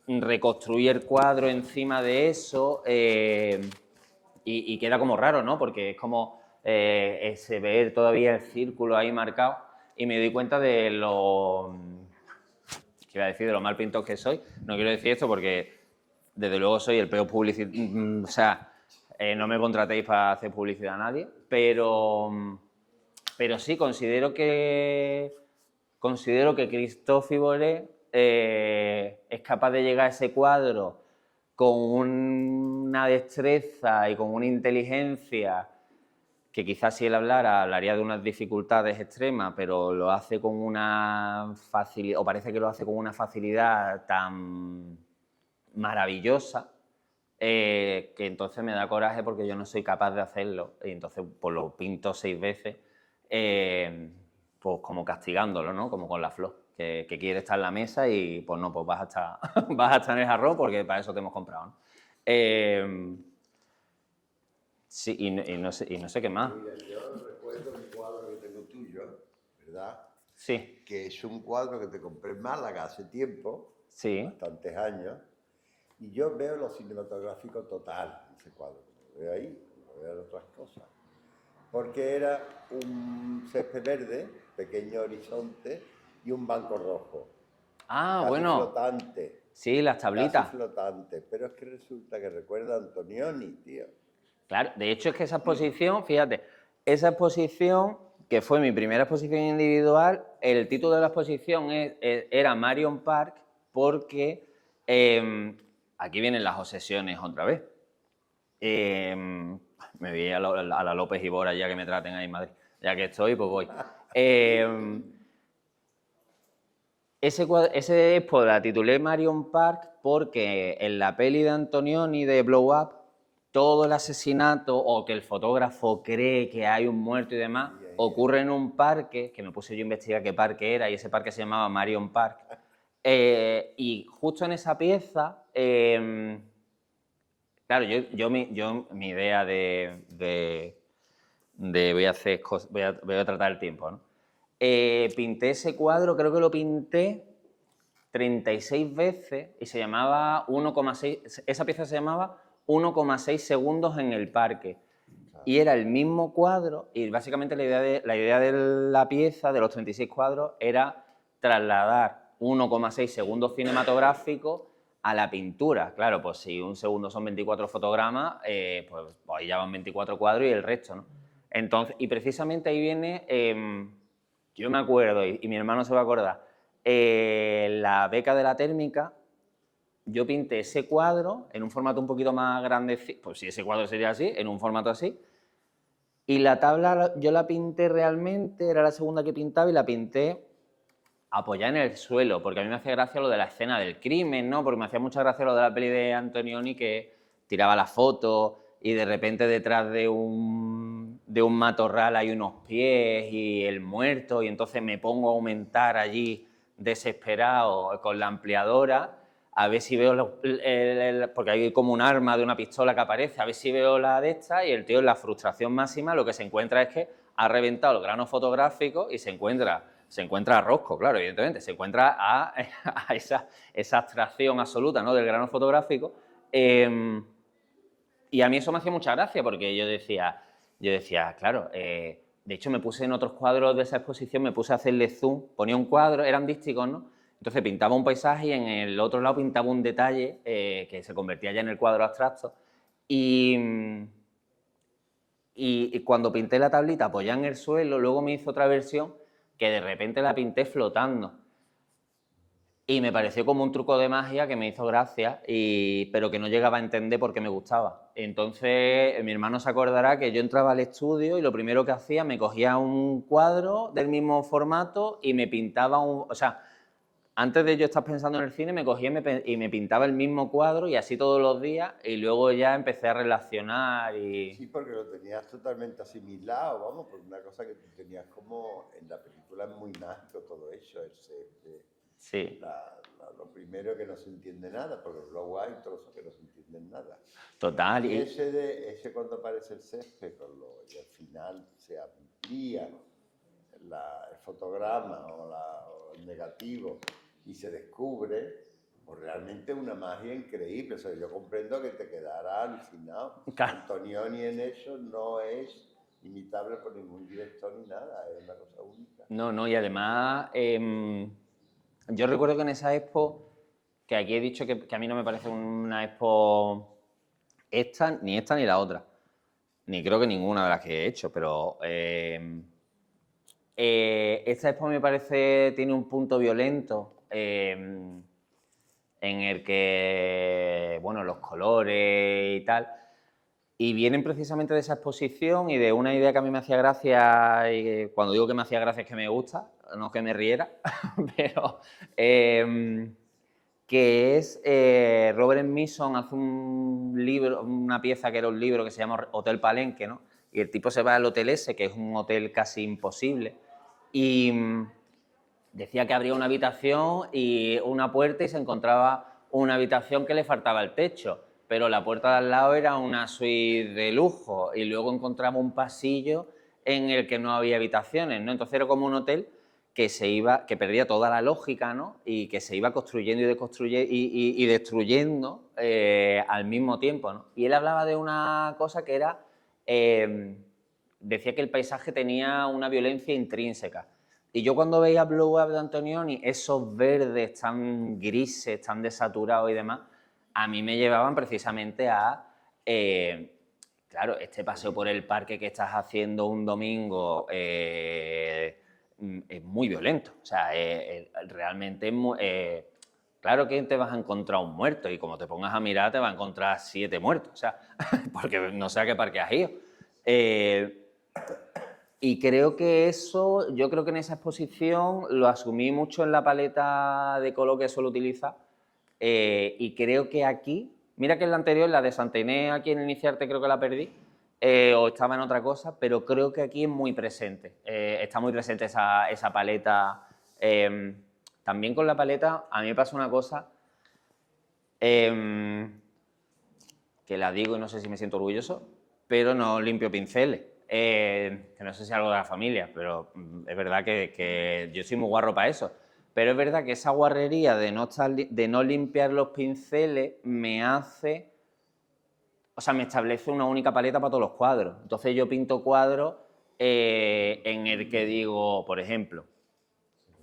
reconstruí el cuadro encima de eso y queda como raro, ¿no? Porque es como se ve todavía el círculo ahí marcado y me doy cuenta de lo... ¿Qué iba a decir? De lo mal pintado que soy. No quiero decir esto porque desde luego soy el peor publicista, o sea, no me contratéis para hacer publicidad a nadie, pero sí, considero que Christophe Iboré es capaz de llegar a ese cuadro con una destreza y con una inteligencia que quizás si él hablaría de unas dificultades extremas, pero lo hace con una facilidad, o parece que lo hace con una facilidad tan maravillosa, que entonces me da coraje porque yo no soy capaz de hacerlo, y entonces pues lo pinto 6 veces, pues como castigándolo, ¿no? Como con la flor, que quiere estar en la mesa y pues no, pues vas a estar en el jarrón porque para eso te hemos comprado, ¿no? Sí, y no sé qué más. Mira, yo recuerdo un cuadro que tengo tuyo, ¿verdad? Sí. Que es un cuadro que te compré en Málaga hace tiempo, Sí. bastantes años, y yo veo lo cinematográfico total en ese cuadro. Lo veo ahí, lo veo en otras cosas. Porque era un césped verde, pequeño horizonte y un banco rojo. Ah, casi bueno. flotante. Sí, las tablitas. Casi flotante, pero es que resulta que recuerda a Antonioni, tío. Claro, de hecho es que esa exposición, fíjate, esa exposición, que fue mi primera exposición individual, el título de la exposición era Marion Park porque, aquí vienen las obsesiones otra vez. Me vi a la López Ibora ya que me traten ahí en Madrid. Ya que estoy, pues voy. Ese expo la titulé Marion Park porque en la peli de Antonioni de Blow Up, todo el asesinato o que el fotógrafo cree que hay un muerto y demás, ocurre en un parque, que me puse yo a investigar qué parque era, y ese parque se llamaba Marion Park. Y justo en esa pieza, claro, mi idea de voy a tratar el tiempo, ¿no? Pinté ese cuadro, creo que lo pinté 36 veces y se llamaba 1,6, esa pieza se llamaba 1,6 segundos en el parque. Y era el mismo cuadro y básicamente la idea de la pieza, de los 36 cuadros, era trasladar 1,6 segundos cinematográficos a la pintura. Claro, pues si un segundo son 24 fotogramas, pues ahí ya van 24 cuadros y el resto, ¿no? Entonces, y precisamente ahí viene, yo me acuerdo, y mi hermano se va a acordar, la beca de la térmica. Yo pinté ese cuadro en un formato un poquito más grande, pues si ese cuadro sería así, en un formato así, y la tabla yo la pinté realmente, era la segunda que pintaba y la pinté apoyada en el suelo, porque a mí me hacía gracia lo de la escena del crimen, ¿no? Porque me hacía mucha gracia lo de la peli de Antonioni que tiraba la foto y de repente detrás de un matorral hay unos pies y el muerto, y entonces me pongo a aumentar allí desesperado con la ampliadora a ver si veo, porque hay como un arma de una pistola que aparece, a ver si veo la de esta, y el tío en la frustración máxima lo que se encuentra es que ha reventado el grano fotográfico y se encuentra a Rosco, claro, evidentemente, se encuentra a esa abstracción absoluta, ¿no?, del grano fotográfico. Y a mí eso me hacía mucha gracia porque yo decía, claro, de hecho me puse en otros cuadros de esa exposición, me puse a hacerle zoom, ponía un cuadro, eran dísticos, ¿no? Entonces pintaba un paisaje y en el otro lado pintaba un detalle que se convertía ya en el cuadro abstracto. Y cuando pinté la tablita apoyada en el suelo, luego me hizo otra versión que de repente la pinté flotando. Y me pareció como un truco de magia que me hizo gracia, pero que no llegaba a entender por qué me gustaba. Entonces, mi hermano se acordará que yo entraba al estudio y lo primero que hacía, me cogía un cuadro del mismo formato y me pintaba un... O sea, antes de yo estar pensando en el cine, me cogía y me pintaba el mismo cuadro y así todos los días, y luego ya empecé a relacionar y... Sí, porque lo tenías totalmente asimilado, vamos, por una cosa que tú tenías como en la película es muy mágico todo eso, Sí, lo primero que no se entiende nada, porque luego hay trozos que no se entienden nada. total. Y ese cuando aparece el césped y al final se amplía el fotograma o el negativo y se descubre, pues realmente una magia increíble. O sea, yo comprendo que te quedará alucinado. Claro. Antonioni en eso no es imitable por ningún director ni nada, es una cosa única. No, y además, yo recuerdo que en esa expo, que aquí he dicho que a mí no me parece una expo esta ni la otra, ni creo que ninguna de las que he hecho, pero esta expo me parece, tiene un punto violento en el que, bueno, los colores y tal, y vienen precisamente de esa exposición y de una idea que a mí me hacía gracia, y cuando digo que me hacía gracia es que me gusta, no que me riera, pero que es Robert Smithson hace un libro, una pieza que era un libro que se llama Hotel Palenque, ¿no? Y el tipo se va al hotel ese, que es un hotel casi imposible, y decía que abría una habitación y una puerta y se encontraba una habitación que le faltaba el techo, pero la puerta de al lado era una suite de lujo y luego encontraba un pasillo en el que no había habitaciones, ¿no? Entonces era como un hotel que perdía toda la lógica, ¿no? Y que se iba construyendo y destruyendo al mismo tiempo, ¿no? Y él hablaba de una cosa que era, decía que el paisaje tenía una violencia intrínseca. Y yo cuando veía Blow Up de Antonioni, esos verdes tan grises, tan desaturados y demás, a mí me llevaban precisamente a, claro, este paseo por el parque que estás haciendo un domingo es muy violento. O sea, realmente es muy, claro que te vas a encontrar un muerto y como te pongas a mirar te vas a encontrar 7 muertos. O sea, porque no sé a qué parque has ido. Y creo que eso, yo creo que en esa exposición lo asumí mucho en la paleta de color que suelo utilizar y creo que aquí, mira que en la anterior, la de Santa Inés, aquí en Iniciarte creo que la perdí o estaba en otra cosa, pero creo que aquí es muy presente, está muy presente esa paleta. También con la paleta a mí me pasa una cosa que la digo y no sé si me siento orgulloso, pero no limpio pinceles. Que no sé si es algo de la familia, pero es verdad que yo soy muy guarro para eso. Pero es verdad que esa guarrería de no limpiar los pinceles me hace... O sea, me establece una única paleta para todos los cuadros. Entonces yo pinto cuadros en el que digo, por ejemplo,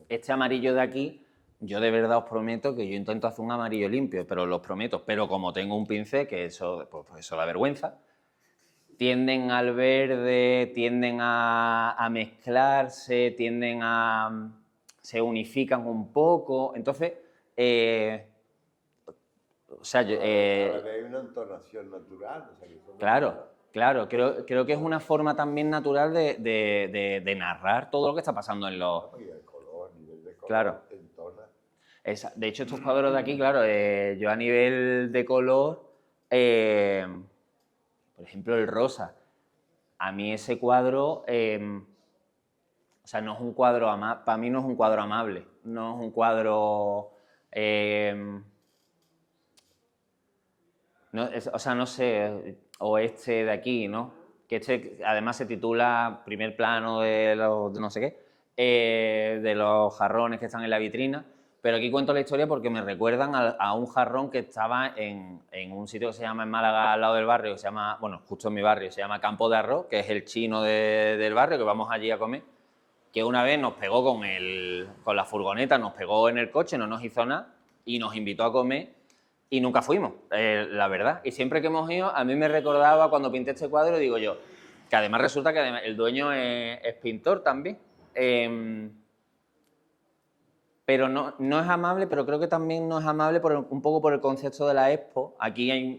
este amarillo de aquí, yo de verdad os prometo que yo intento hacer un amarillo limpio, pero los prometo. Pero como tengo un pincel, que eso, pues eso da vergüenza, tienden al verde, tienden a mezclarse, se unifican un poco. Entonces, o sea, hay una entonación natural. O sea, claro, creo que es una forma también natural de narrar todo lo que está pasando en los... Y el color, nivel de color, Claro. te entona. De hecho, estos cuadros de aquí, claro, yo a nivel de color, por ejemplo, el rosa. A mí ese cuadro, o sea, no es un cuadro para mí no es un cuadro amable, no es un cuadro, o sea, no sé, o este de aquí, ¿no? Que este además se titula Primer plano de los no sé qué, de los jarrones que están en la vitrina. Pero aquí cuento la historia porque me recuerdan a un jarrón que estaba en un sitio que se llama en Málaga, al lado del barrio, que se llama, bueno, justo en mi barrio, se llama Campo de Arroz, que es el chino del barrio, que vamos allí a comer, que una vez nos pegó con la furgoneta, nos pegó en el coche, no nos hizo nada, y nos invitó a comer, y nunca fuimos, la verdad. Y siempre que hemos ido, a mí me recordaba cuando pinté este cuadro, digo yo, que además resulta que el dueño es pintor también. pero no es amable, pero creo que también no es amable un poco por el concepto de la expo. Aquí hay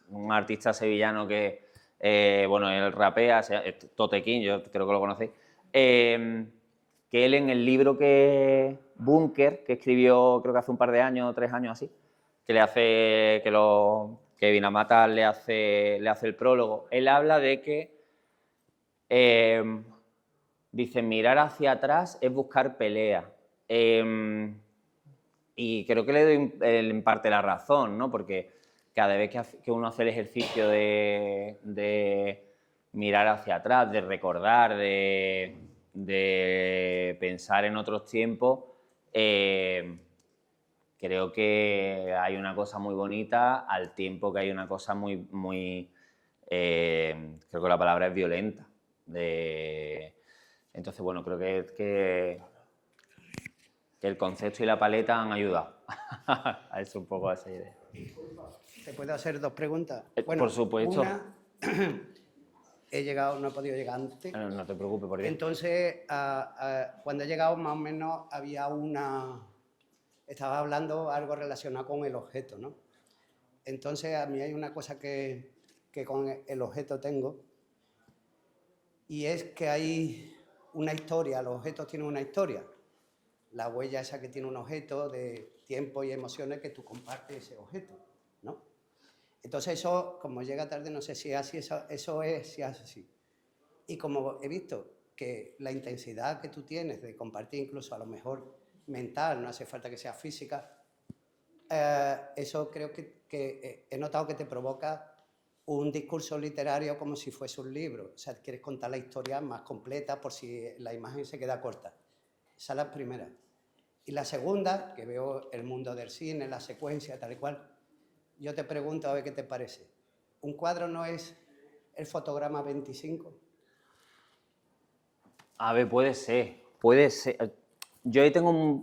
un artista sevillano que, bueno, él rapea, Totequín, yo creo que lo conocéis, que él en el libro que Búnker, que escribió creo que hace un par de años, 3 años así, que le hace, que Vinamata le hace el prólogo, él habla de que, dice, mirar hacia atrás es buscar pelea. Y creo que le doy en parte la razón, ¿no? Porque cada vez que uno hace el ejercicio de mirar hacia atrás, de recordar, de pensar en otros tiempos, creo que hay una cosa muy bonita al tiempo que hay una cosa muy creo que la palabra es violenta. Entonces, bueno, creo que el concepto y la paleta han ayudado a eso un poco, a esa idea. ¿Te puedo hacer 2 preguntas? Por supuesto. Una, he llegado, no he podido llegar antes. No te preocupes por ello. Entonces, cuando he llegado, más o menos había estaba hablando algo relacionado con el objeto, ¿no? Entonces, a mí hay una cosa que con el objeto tengo, y es que hay una historia, los objetos tienen una historia. La huella esa que tiene un objeto de tiempo y emociones que tú compartes ese objeto, ¿no? Entonces eso, como llega tarde, no sé si es así, eso es si es así. Y como he visto que la intensidad que tú tienes de compartir, incluso a lo mejor mental, no hace falta que sea física, eso creo que he notado que te provoca un discurso literario como si fuese un libro. O sea, quieres contar la historia más completa por si la imagen se queda corta. Esa es la primera. Y la segunda, que veo el mundo del cine, la secuencia, tal y cual, yo te pregunto a ver qué te parece. ¿Un cuadro no es el fotograma 25? A ver, puede ser. Yo ahí tengo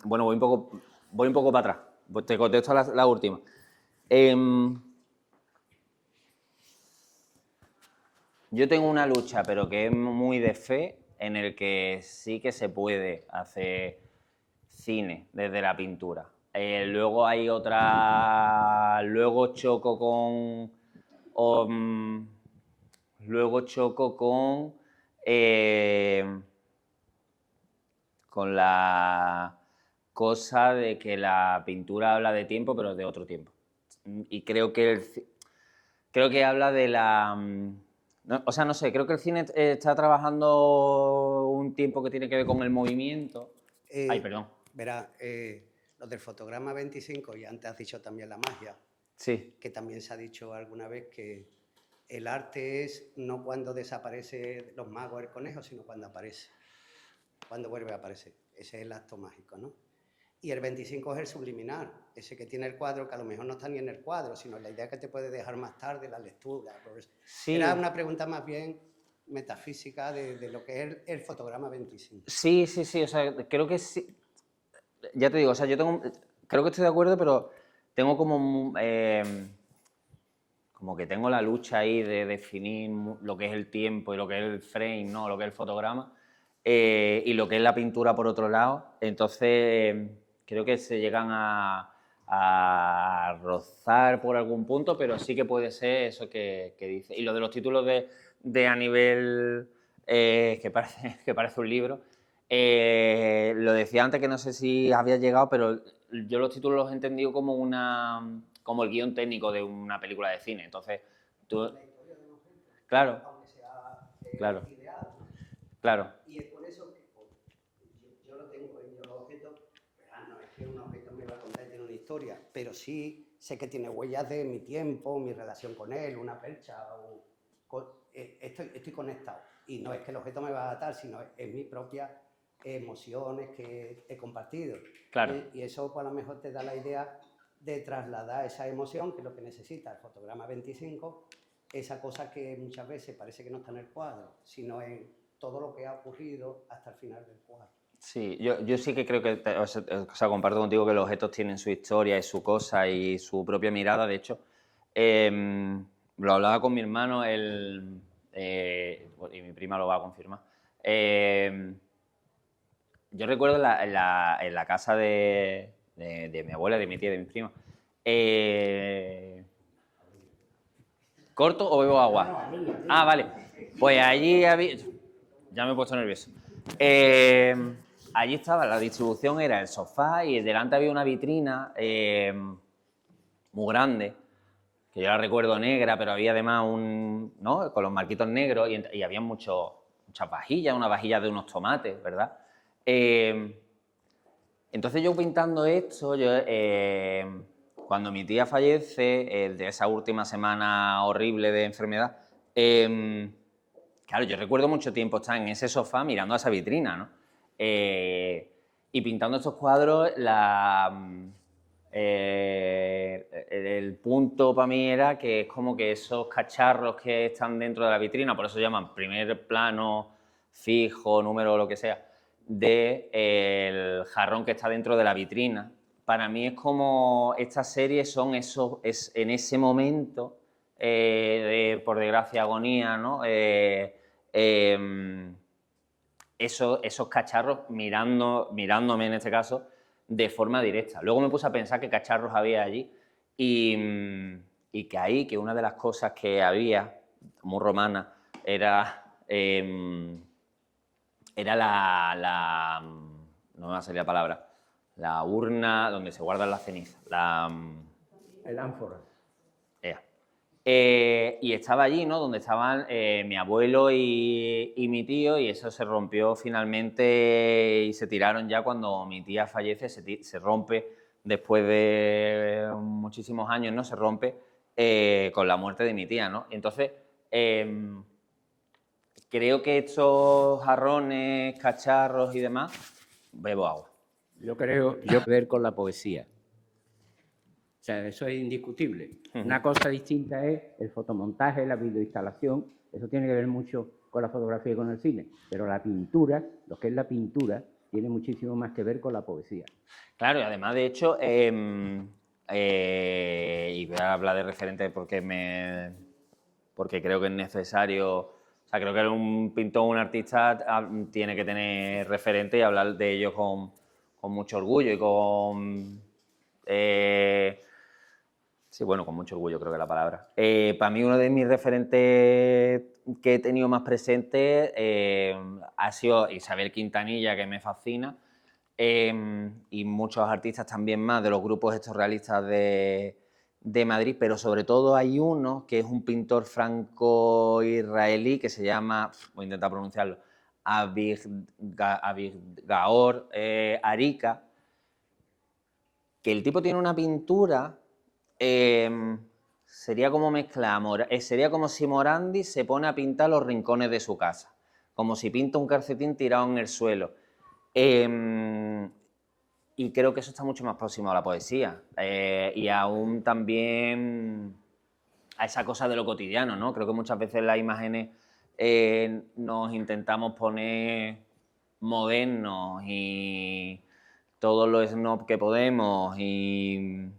bueno, voy un poco para atrás. Te contesto la última. Yo tengo una lucha, pero que es muy de fe, en el que sí que se puede hacer cine desde la pintura. Luego hay otra... Luego choco con la cosa de que la pintura habla de tiempo, pero de otro tiempo. Y creo que habla de la... No, o sea, no sé, creo que el cine está trabajando un tiempo que tiene que ver con el movimiento. Ay, perdón. Verá, lo del fotograma 25, y antes has dicho también la magia, Sí. que también se ha dicho alguna vez que el arte es no cuando desaparece los magos el conejo, sino cuando aparece, cuando vuelve a aparecer. Ese es el acto mágico, ¿no? Y el 25 es el subliminal, ese que tiene el cuadro, que a lo mejor no está ni en el cuadro, sino la idea que te puede dejar más tarde, la lectura. Sí. Era una pregunta más bien metafísica de lo que es el fotograma 25. Sí, o sea, creo que sí. Ya te digo, o sea, creo que estoy de acuerdo, pero tengo como que tengo la lucha ahí de definir lo que es el tiempo y lo que es el frame, ¿no? Lo que es el fotograma, y lo que es la pintura por otro lado. Entonces, creo que se llegan a rozar por algún punto, pero sí que puede ser eso que dice. Y lo de los títulos de a nivel que parece un libro, lo decía antes, que no sé si había llegado, pero yo los títulos los he entendido como el guión técnico de una película de cine. Entonces, tú... Claro. Claro. Claro. Y es por eso que yo lo tengo en los objetos, no es que un objeto me va a contar y tiene una historia, pero sí sé que tiene huellas de mi tiempo, mi relación con él, una percha, estoy conectado. Y no es que el objeto me va a atar, sino es mi propia emociones que he compartido. Claro. Y eso pues, a lo mejor te da la idea de trasladar esa emoción, que es lo que necesita el fotograma 25, esa cosa que muchas veces parece que no está en el cuadro, sino en todo lo que ha ocurrido hasta el final del cuadro. Sí, yo sí que creo que, o sea, comparto contigo que los objetos tienen su historia y su cosa y su propia mirada. De hecho, lo hablaba con mi hermano, y y mi prima lo va a confirmar. Yo recuerdo en la casa de mi abuela, de mi tía, de mi prima. ¿Corto o bebo agua? Ah, vale. Pues allí había... Ya me he puesto nervioso. Allí estaba, la distribución era el sofá y delante había una vitrina muy grande, que yo la recuerdo negra, pero había además ¿no? Con los marquitos negros y había muchas vajillas, una vajilla de unos tomates, ¿verdad? Entonces yo pintando esto, cuando mi tía fallece, de esa última semana horrible de enfermedad, claro, yo recuerdo mucho tiempo estar en ese sofá mirando a esa vitrina, ¿no? Y pintando estos cuadros, el punto para mí era que es como que esos cacharros que están dentro de la vitrina, por eso se llaman primer plano, fijo, número, lo que sea, del jarrón que está dentro de la vitrina. Para mí es como estas series son en ese momento por desgracia, agonía, ¿no? Esos cacharros mirándome en este caso de forma directa. Luego me puse a pensar qué cacharros había allí y que una de las cosas que había, muy romana, era no me va a salir la palabra, la urna donde se guardan las cenizas. El ánfora. Y estaba allí, ¿no? Donde estaban mi abuelo y mi tío, y eso se rompió finalmente y se tiraron ya cuando mi tía fallece, se rompe después de muchísimos años, ¿no? Se rompe con la muerte de mi tía, ¿no? Entonces, creo que estos jarrones, cacharros y demás, bebo agua. Yo creo ver con la poesía. O sea, eso es indiscutible. Una cosa distinta es el fotomontaje, la videoinstalación. Eso tiene que ver mucho con la fotografía y con el cine. Pero la pintura, lo que es la pintura, tiene muchísimo más que ver con la poesía. Claro, y además, de hecho, y voy a hablar de referentes porque creo que es necesario. O sea, creo que un pintor, un artista tiene que tener referente y hablar de ellos con mucho orgullo y con... sí, bueno, con mucho orgullo creo que es la palabra. Para mí uno de mis referentes que he tenido más presente ha sido Isabel Quintanilla, que me fascina, y muchos artistas también más de los grupos estos realistas de Madrid, pero sobre todo hay uno que es un pintor franco-israelí que se llama, voy a intentar pronunciarlo, Avigdor Arica, que el tipo tiene una pintura... sería como sería como si Morandi se pone a pintar los rincones de su casa, como si pinta un calcetín tirado en el suelo. Y creo que eso está mucho más próximo a la poesía y aún también a esa cosa de lo cotidiano, ¿no? Creo que muchas veces las imágenes nos intentamos poner modernos y todo lo snob que podemos y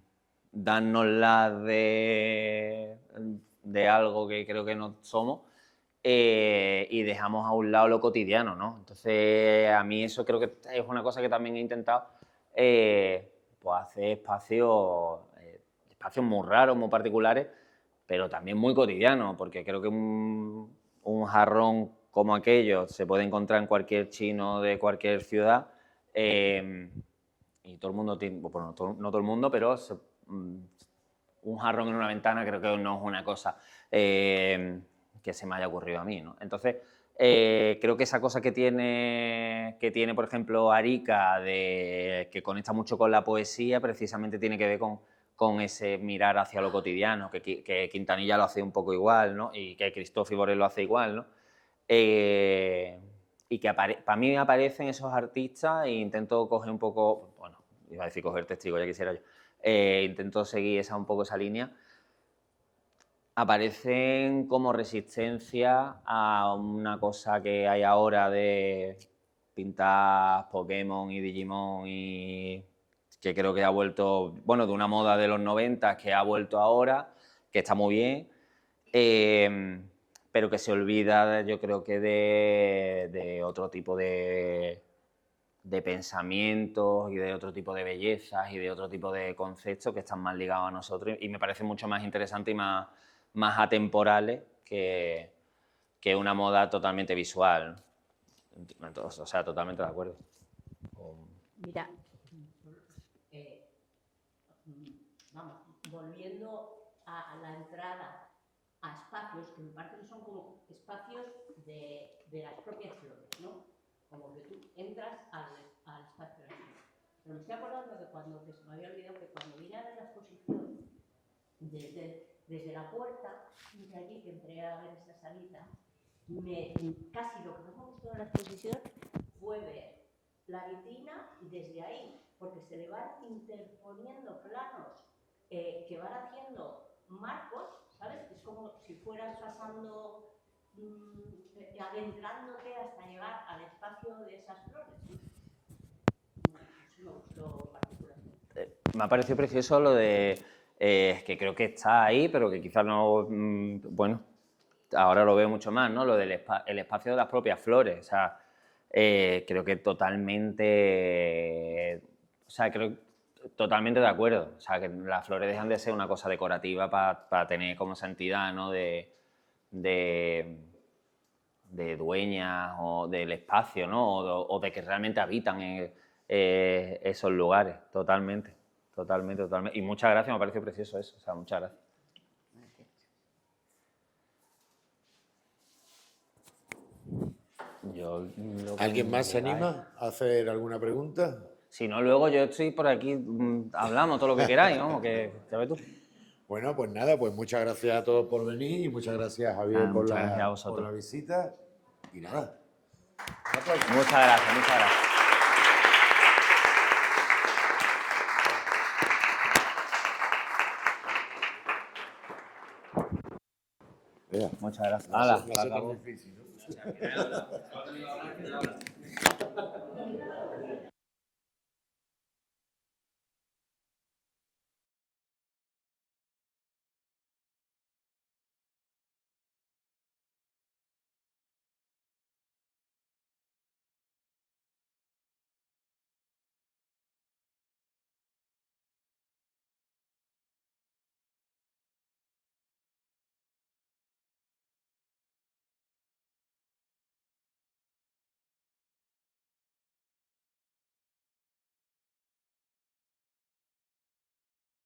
dárnosla de algo que creo que no somos y dejamos a un lado lo cotidiano, ¿no? Entonces, a mí eso creo que es una cosa que también he intentado, pues hacer espacios muy raros, muy particulares, pero también muy cotidianos, porque creo que un jarrón como aquello se puede encontrar en cualquier chino de cualquier ciudad y todo el mundo tiene, bueno, no todo el mundo, pero un jarrón en una ventana creo que no es una cosa que se me haya ocurrido a mí, ¿no? Entonces, creo que esa cosa que tiene, por ejemplo, Arica, que conecta mucho con la poesía, precisamente tiene que ver con ese mirar hacia lo cotidiano, que Quintanilla lo hace un poco igual, ¿no? Y que Christophe Boré lo hace igual, ¿no? Y que para mí aparecen esos artistas e intento coger un poco, bueno, iba a decir coger testigo, ya quisiera yo, intento seguir un poco esa línea. Aparecen como resistencia a una cosa que hay ahora de pintar Pokémon y Digimon y que creo que ha vuelto, bueno, de una moda de los 90 que ha vuelto ahora, que está muy bien, pero que se olvida, yo creo que de otro tipo de pensamientos y de otro tipo de bellezas y de otro tipo de conceptos que están más ligados a nosotros y me parecen mucho más interesantes y más atemporales que una moda totalmente visual. Entonces, o sea, totalmente de acuerdo. Mira, vamos, volviendo a la entrada a espacios que me parece que son como espacios de las propias flores, ¿no? Como que tú entras al espacio de las flores. Pero me estoy acordando que que se me había olvidado que cuando vine a ver la exposición, desde la puerta, de allí que entré a ver esa salita, casi lo que más me gustó de la exposición fue ver la vitrina desde ahí, porque se le van interponiendo planos que van haciendo marcos, ¿sabes? Es como si fueras pasando, adentrándote hasta llegar al espacio de esas flores. Eso me gustó particularmente. Me ha parecido precioso lo de, que creo que está ahí, pero que quizás no, bueno, ahora lo veo mucho más, ¿no? Lo del el espacio de las propias flores, o sea, creo que totalmente, o sea, creo totalmente de acuerdo, o sea, que las flores dejan de ser una cosa decorativa para tener como esa entidad, ¿no? De dueñas o del espacio, ¿no? O de que realmente habitan esos lugares, totalmente. Y muchas gracias, me parece precioso eso, o sea, muchas gracias. ¿Alguien más se anima a hacer alguna pregunta? Si no, luego yo estoy por aquí, hablamos todo lo que queráis, vamos, que ya ves tú. Bueno, pues nada, pues muchas gracias a todos por venir y muchas gracias, Javier, por muchas gracias a vosotros. por la visita. Y nada. Muchas gracias, muchas gracias. Muchas gracias. No Hala, sé tan difícil, ¿no?